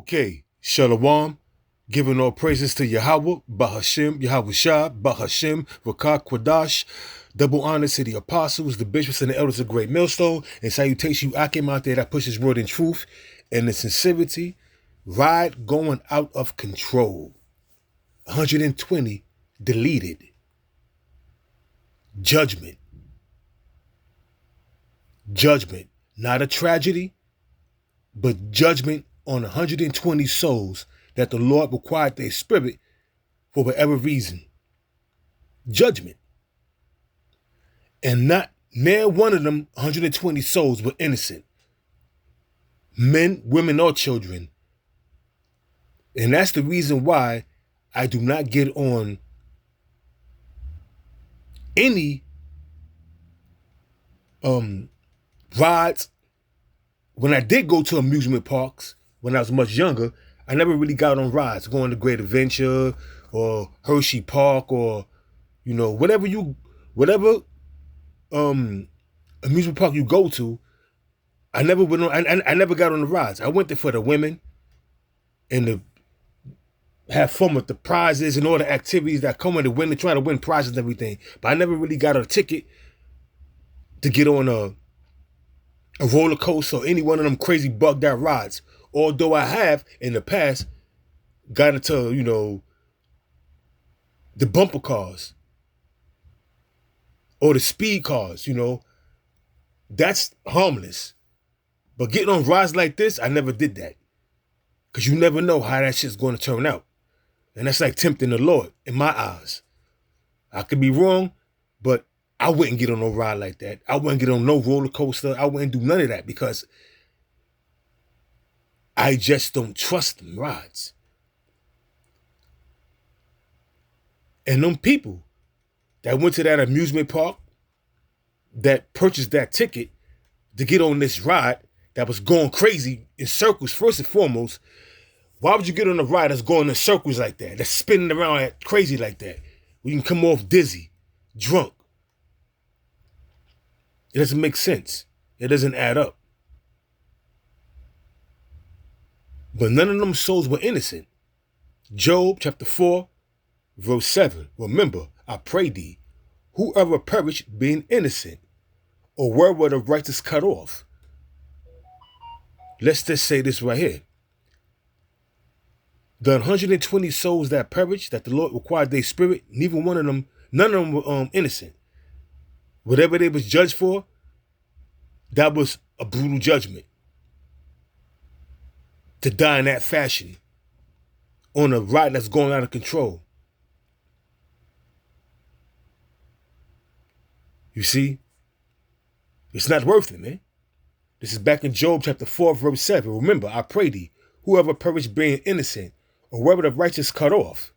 Okay, Shalom, giving all praises to Yahawah, baha, shem, yahawashi, baha, shem, rakah, kwadash. Double honors to the apostles, the bishops, and the elders of Great Millstone, and salutations you Akim out there that pushes word in truth and in sincerity. Ride going out of control. 120 deleted. Judgment. Judgment. Not a tragedy, but judgment on 120 souls that the Lord required their spirit for whatever reason. Judgment. And not near one of them 120 souls were innocent. Men, women, or children. And that's the reason why I do not get on any rides. When I did go to amusement parks when I was much younger, I never really got on rides, going to Great Adventure or Hershey Park or, whatever amusement park you go to. I never went on. I never got on the rides. I went there for the women and to have fun with the prizes and all the activities that come with the win, to try to win prizes and everything. But I never really got a ticket to get on a roller coaster or any one of them crazy bugged out rides. Although I have in the past got into, the bumper cars or the speed cars, that's harmless. But getting on rides like this, I never did that. Because you never know how that shit's going to turn out. And that's like tempting the Lord in my eyes. I could be wrong, but I wouldn't get on no ride like that. I wouldn't get on no roller coaster. I wouldn't do none of that because I just don't trust them rides. And them people that went to that amusement park, that purchased that ticket to get on this ride that was going crazy in circles, first and foremost, why would you get on a ride that's going in circles like that, that's spinning around crazy like that, where you can come off dizzy, drunk? It doesn't make sense. It doesn't add up. But none of them souls were innocent. Job chapter 4, verse 7. Remember, I pray thee, whoever perished being innocent, or where were the righteous cut off? Let's just say this right here. The 120 souls that perished, that the Lord required their spirit, none of them were innocent. Whatever they was judged for, that was a brutal judgment. To die in that fashion on a ride that's going out of control. You see? It's not worth it, man. This is back in Job chapter 4, verse 7. Remember, I pray thee, whoever perished being innocent, or wherever the righteous cut off,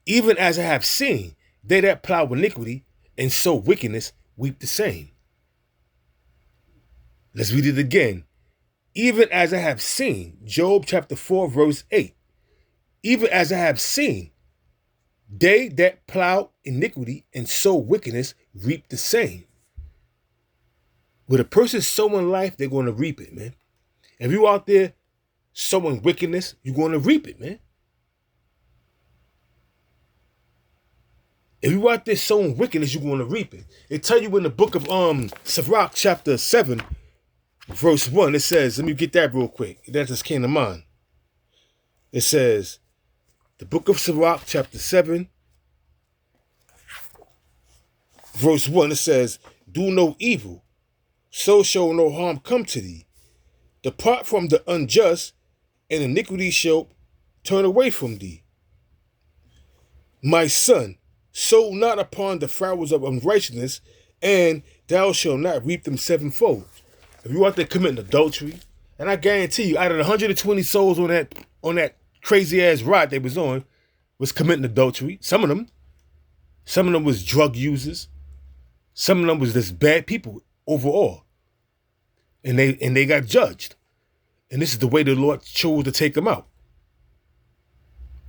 even as I have seen, they that plow iniquity and sow wickedness weep the same. Let's read it again. Even as I have seen, Job chapter 4, verse 8. Even as I have seen, they that plow iniquity and sow wickedness reap the same. With a person sowing life, they're going to reap it, man. If you out there sowing wickedness, you're going to reap it, man. If you out there sowing wickedness, you're going to reap it. It tell you in the book of Sirach chapter 7, verse 1, it says, let me get that real quick. That just came to mind. It says, the book of Sirach chapter 7, verse 1, it says, do no evil, so shall no harm come to thee. Depart from the unjust, and iniquity shall turn away from thee. My son, sow not upon the furrows of unrighteousness, and thou shalt not reap them sevenfold. If you out there committing adultery, and I guarantee you, out of the 120 souls on that crazy ass ride they was on, was committing adultery. Some of them was drug users. Some of them was just bad people overall. And they got judged. And this is the way the Lord chose to take them out.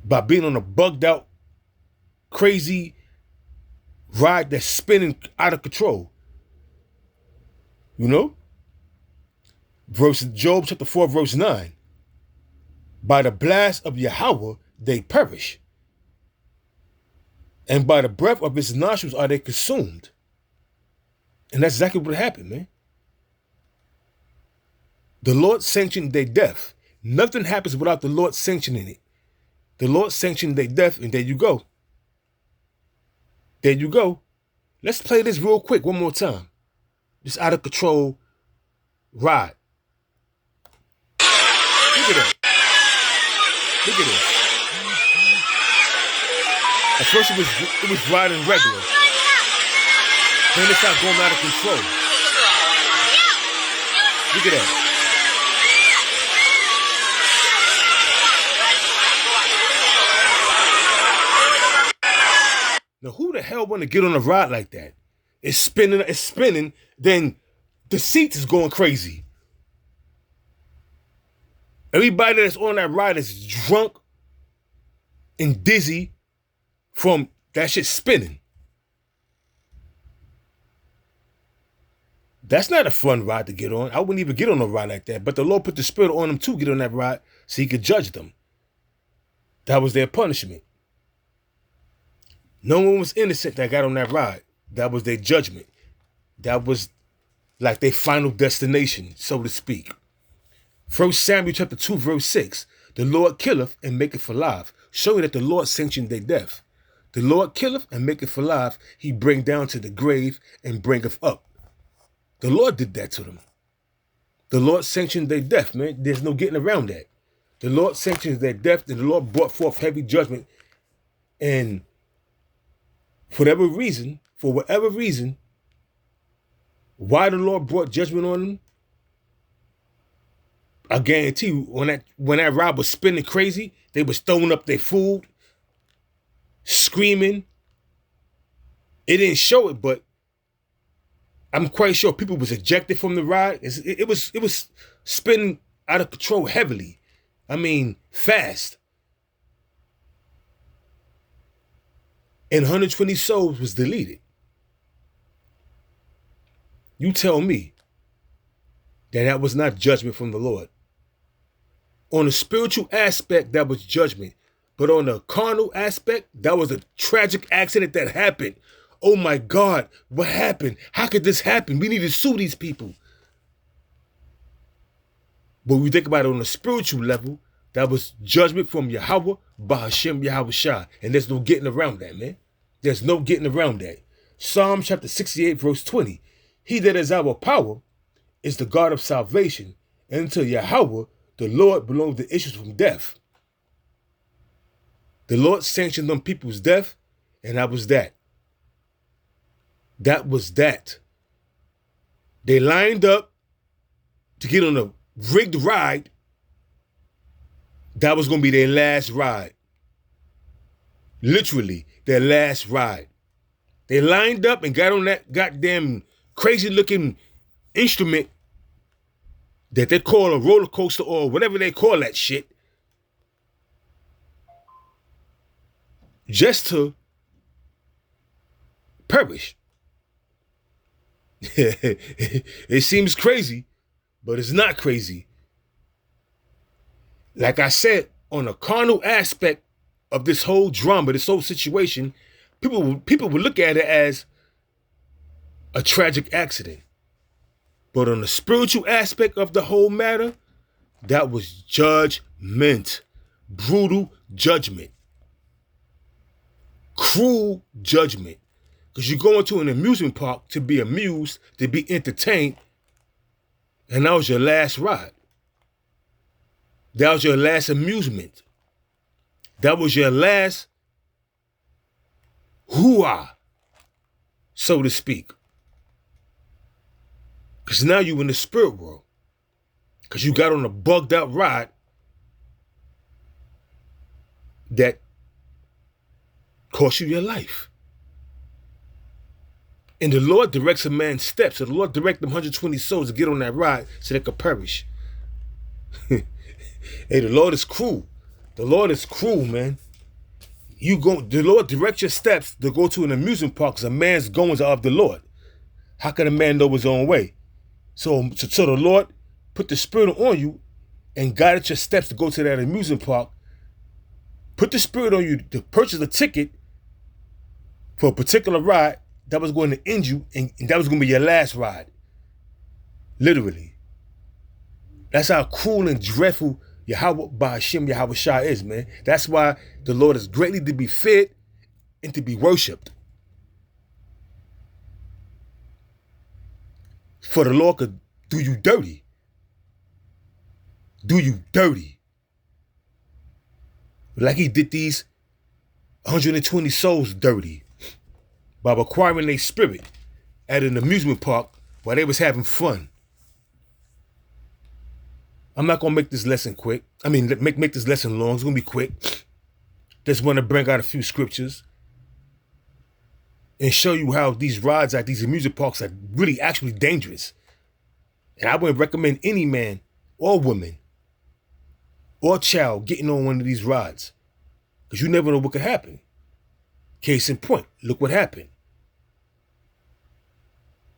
By being on a bugged out, crazy ride that's spinning out of control. Job chapter 4, verse 9. By the blast of Yahawah they perish, and by the breath of his nostrils are they consumed. And that's exactly what happened, man. The Lord sanctioned their death. Nothing happens without the Lord sanctioning it. The Lord sanctioned their death, and there you go. There you go. Let's play this real quick one more time. This out of control ride. Look at that. Look at this. At first it was riding regular. Then it started going out of control. Look at that. Now who the hell want to get on a ride like that? It's spinning, then the seats is going crazy. Everybody that's on that ride is drunk and dizzy from that shit spinning. That's not a fun ride to get on. I wouldn't even get on a ride like that. But the Lord put the Spirit on them to get on that ride so he could judge them. That was their punishment. No one was innocent that got on that ride. That was their judgment. That was like their final destination, so to speak. 1 Samuel chapter 2, verse 6. The Lord killeth and maketh alive, showing that the Lord sanctioned their death. The Lord killeth and maketh alive. He bring down to the grave and bringeth up. The Lord did that to them. The Lord sanctioned their death, man. There's no getting around that. The Lord sanctioned their death, and the Lord brought forth heavy judgment. And for whatever reason, why the Lord brought judgment on them, I guarantee you, when that ride was spinning crazy, they was throwing up their food, screaming. It didn't show it, but I'm quite sure people was ejected from the ride. It was spinning out of control heavily. I mean, fast. And 120 souls was deleted. You tell me that was not judgment from the Lord. On the spiritual aspect, that was judgment. But on the carnal aspect, that was a tragic accident that happened. Oh my God, what happened? How could this happen? We need to sue these people. But when we think about it on a spiritual level, that was judgment from yahawah, baha, shem, yahawashi. And there's no getting around that, man. There's no getting around that. Psalm chapter 68, verse 20. He that is our power is the God of salvation. And to Yahawah, the Lord, belongs the issues from death. The Lord sanctioned them people's death, and that was that. That was that. They lined up to get on a rigged ride. That was going to be their last ride. Literally, their last ride. They lined up and got on that goddamn crazy looking instrument that they call a roller coaster or whatever they call that shit, just to perish. It seems crazy, but it's not crazy. Like I said, on a carnal aspect of this whole drama, this whole situation, people would look at it as a tragic accident. But on the spiritual aspect of the whole matter, that was judgment. Brutal judgment. Cruel judgment. Because you go into an amusement park to be amused, to be entertained, and that was your last ride. That was your last amusement. That was your last hoo-ah, so to speak. Because now you in the spirit world. Because you got on a bugged out ride that cost you your life. And the Lord directs a man's steps. So the Lord directed them 120 souls to get on that ride so they could perish. Hey, the Lord is cruel. The Lord is cruel, man. The Lord directs your steps to go to an amusement park because a man's goings are of the Lord. How can a man know his own way? So the Lord put the Spirit on you and guided your steps to go to that amusement park, put the spirit on you to purchase a ticket for a particular ride that was going to end you, and that was going to be your last ride. Literally. That's how cruel and dreadful yahawah, baha, shem, yahawashi is, man. That's why the Lord is greatly to be feared and to be worshipped. For the Lord could do you dirty. Do you dirty. Like he did these 120 souls dirty by requiring their spirit at an amusement park while they was having fun. I'm not going to make this lesson quick. I mean, make this lesson long. It's going to be quick. Just want to bring out a few scriptures and show you how these rides at these amusement parks are really actually dangerous. And I wouldn't recommend any man or woman or child getting on one of these rides, because you never know what could happen. Case in point, look what happened.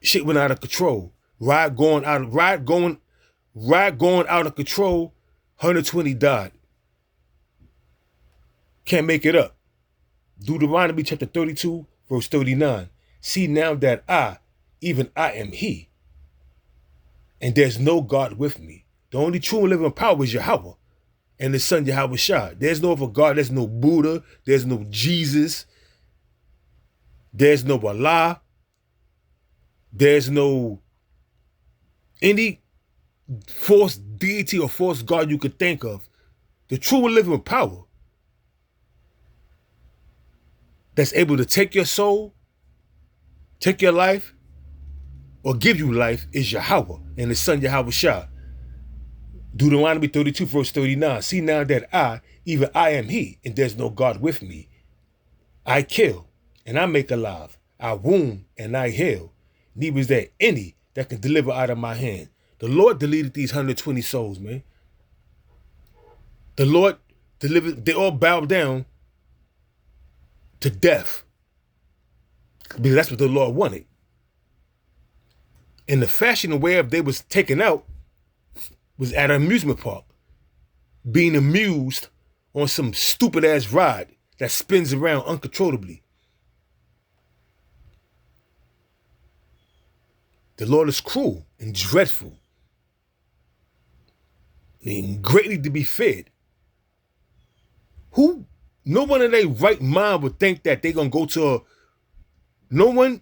Shit went out of control. Ride going out of control. 120 died. Can't make it up. Deuteronomy chapter 32, verse 39. See now that I, even I am he, and there's no God with me. The only true and living power is Yahawah and the Son Yahawashi. There's no other God. There's no Buddha. There's no Jesus. There's no Allah. There's no any false deity or false God you could think of. The true and living power that's able to take your soul, take your life, or give you life is Yahawah and the Son Yahawashi. Deuteronomy 32, verse 39. See now that I, even I am he, and there's no God with me. I kill, and I make alive. I wound, and I heal. Neither is there any that can deliver out of my hand. The Lord deleted these 120 souls, man. The Lord delivered, they all bowed down to death, because that's what the Lord wanted. And the fashion whereof they was taken out was at an amusement park, being amused on some stupid ass ride that spins around uncontrollably. The Lord is cruel and dreadful and greatly to be feared. No one in their right mind would think that they're going to go to no one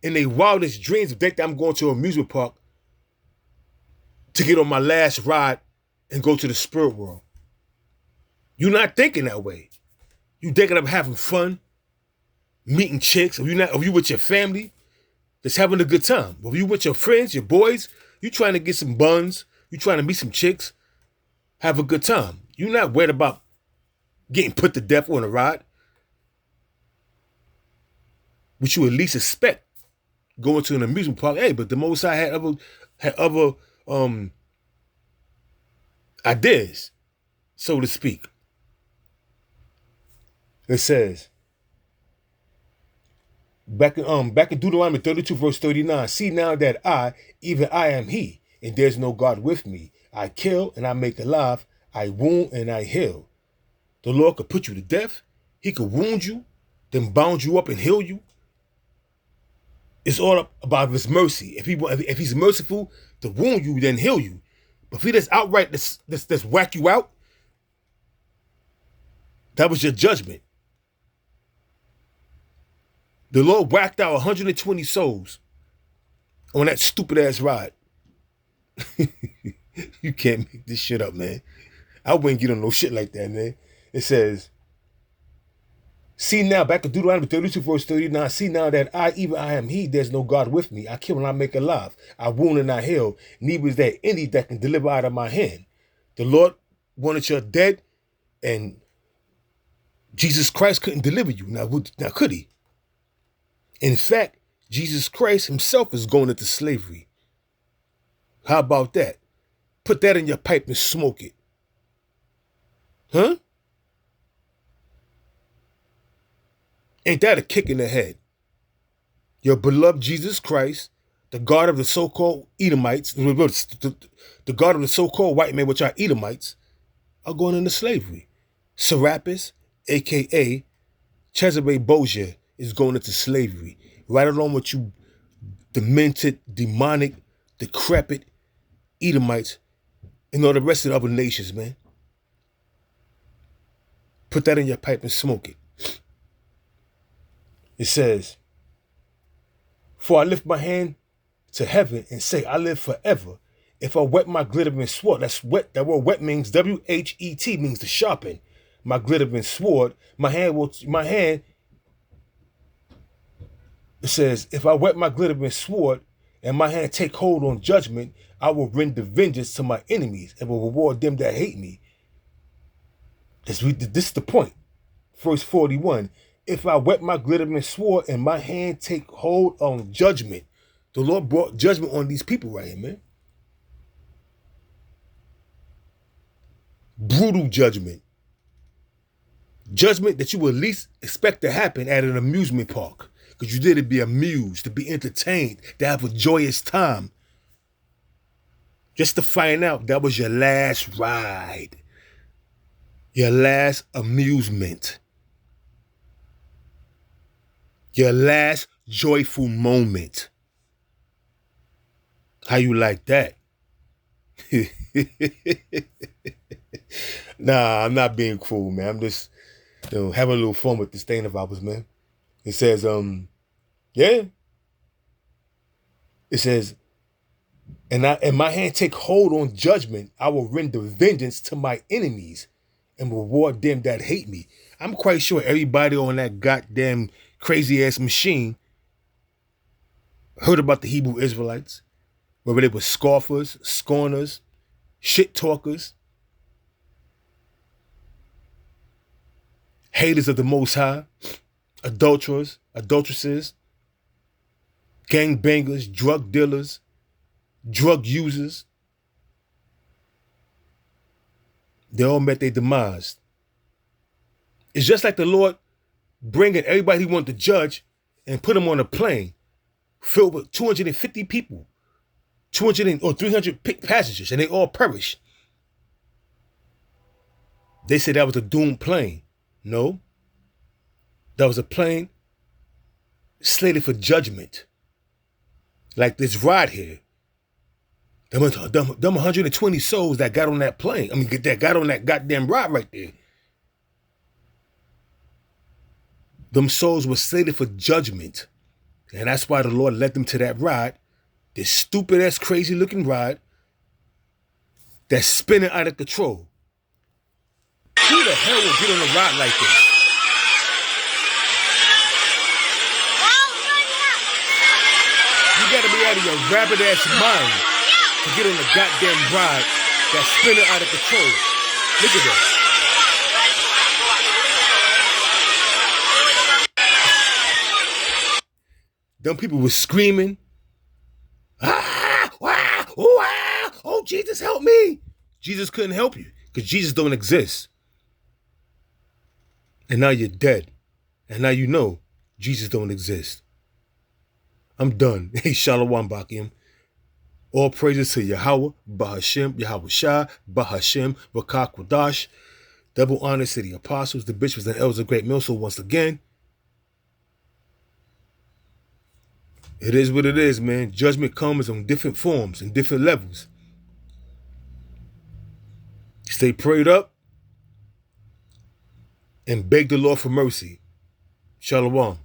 in their wildest dreams would think that I'm going to an amusement park to get on my last ride and go to the spirit world. You're not thinking that way. You thinking of having fun, meeting chicks. If you with your family, just having a good time. If you with your friends, your boys, you trying to get some buns, you trying to meet some chicks, have a good time. You're not worried about getting put to death on a ride, which you at least expect going to an amusement park. Hey, but the Most High had other ideas, so to speak. It says, back in Deuteronomy 32, verse 39, see now that I, even I am he, and there's no God with me. I kill and I make alive. I wound and I heal. The Lord could put you to death. He could wound you, then bound you up and heal you. It's all about his mercy. If he's merciful to wound you, then heal you. But if he just outright just whack you out, that was your judgment. The Lord whacked out 120 souls on that stupid ass ride. You can't make this shit up, man. I wouldn't get on no shit like that, man. It says, see now, back in Deuteronomy 32, verse 39, see now that I, even I am he, there's no God with me. I kill and I make alive. I wound and I heal. Neither is there any that can deliver out of my hand. The Lord wanted you dead, and Jesus Christ couldn't deliver you. Now could he? In fact, Jesus Christ himself is going into slavery. How about that? Put that in your pipe and smoke it. Huh? Ain't that a kick in the head? Your beloved Jesus Christ the God of the so-called Edomites, the God of the so-called white men, which are Edomites, are going into slavery. Serapis, a.k.a. Cesare Borgia, is going into slavery. Right along with you demented, demonic, decrepit Edomites and all the rest of the other nations, man. Put that in your pipe and smoke it. It says, "For I lift my hand to heaven and say, I live forever. If I whet my glittering sword," that's wet, that word wet means W-H-E-T, means to sharpen. My glittering sword, it says, "If I whet my glittering sword and my hand take hold on judgment, I will render vengeance to my enemies and will reward them that hate me." This is the point. Verse 41, "If I whet my glittering sword and my hand take hold on judgment." The Lord brought judgment on these people right here, man. Brutal judgment. Judgment that you would least expect to happen at an amusement park. Because you did to be amused, to be entertained, to have a joyous time. Just to find out that was your last ride. Your last amusement. Your last joyful moment. How you like that? Nah, I'm not being cruel, man. I'm just, having a little fun with this thing of ours, man. It says, yeah. It says, and my hand take hold on judgment, I will render vengeance to my enemies and reward them that hate me. I'm quite sure everybody on that goddamn crazy ass machine heard about the Hebrew Israelites, whether they were scoffers, scorners, shit talkers, haters of the Most High, adulterers, adulteresses, gangbangers, drug dealers, drug users. They all met their demise. It's just like the Lord bringing everybody he wanted to judge and put them on a plane filled with 250 people, 200 or 300 passengers, and they all perished. They said that was a doomed plane. No. That was a plane slated for judgment. Like this ride here. Them 120 souls that got on that plane. That got on that goddamn ride right there. Them souls were slated for judgment. And that's why the Lord led them to that ride. This stupid ass crazy looking ride that's spinning out of control. Who the hell will get on a ride like this? You gotta be out of your rabid ass mind to get on a goddamn ride that's spinning out of control. Look at that. Them people were screaming. Oh, Jesus, help me. Jesus couldn't help you because Jesus don't exist. And now you're dead. And now you know Jesus don't exist. I'm done. Hey, Shalom Bakim. All praises to Yahawah, baha, shem, yahawashi, baha, shem, Quadash. Double honors to the apostles, the bishops, and elders of Great Millstone. So once again, it is what it is, man. Judgment comes on different forms and different levels. Stay prayed up and beg the Lord for mercy. Shalom.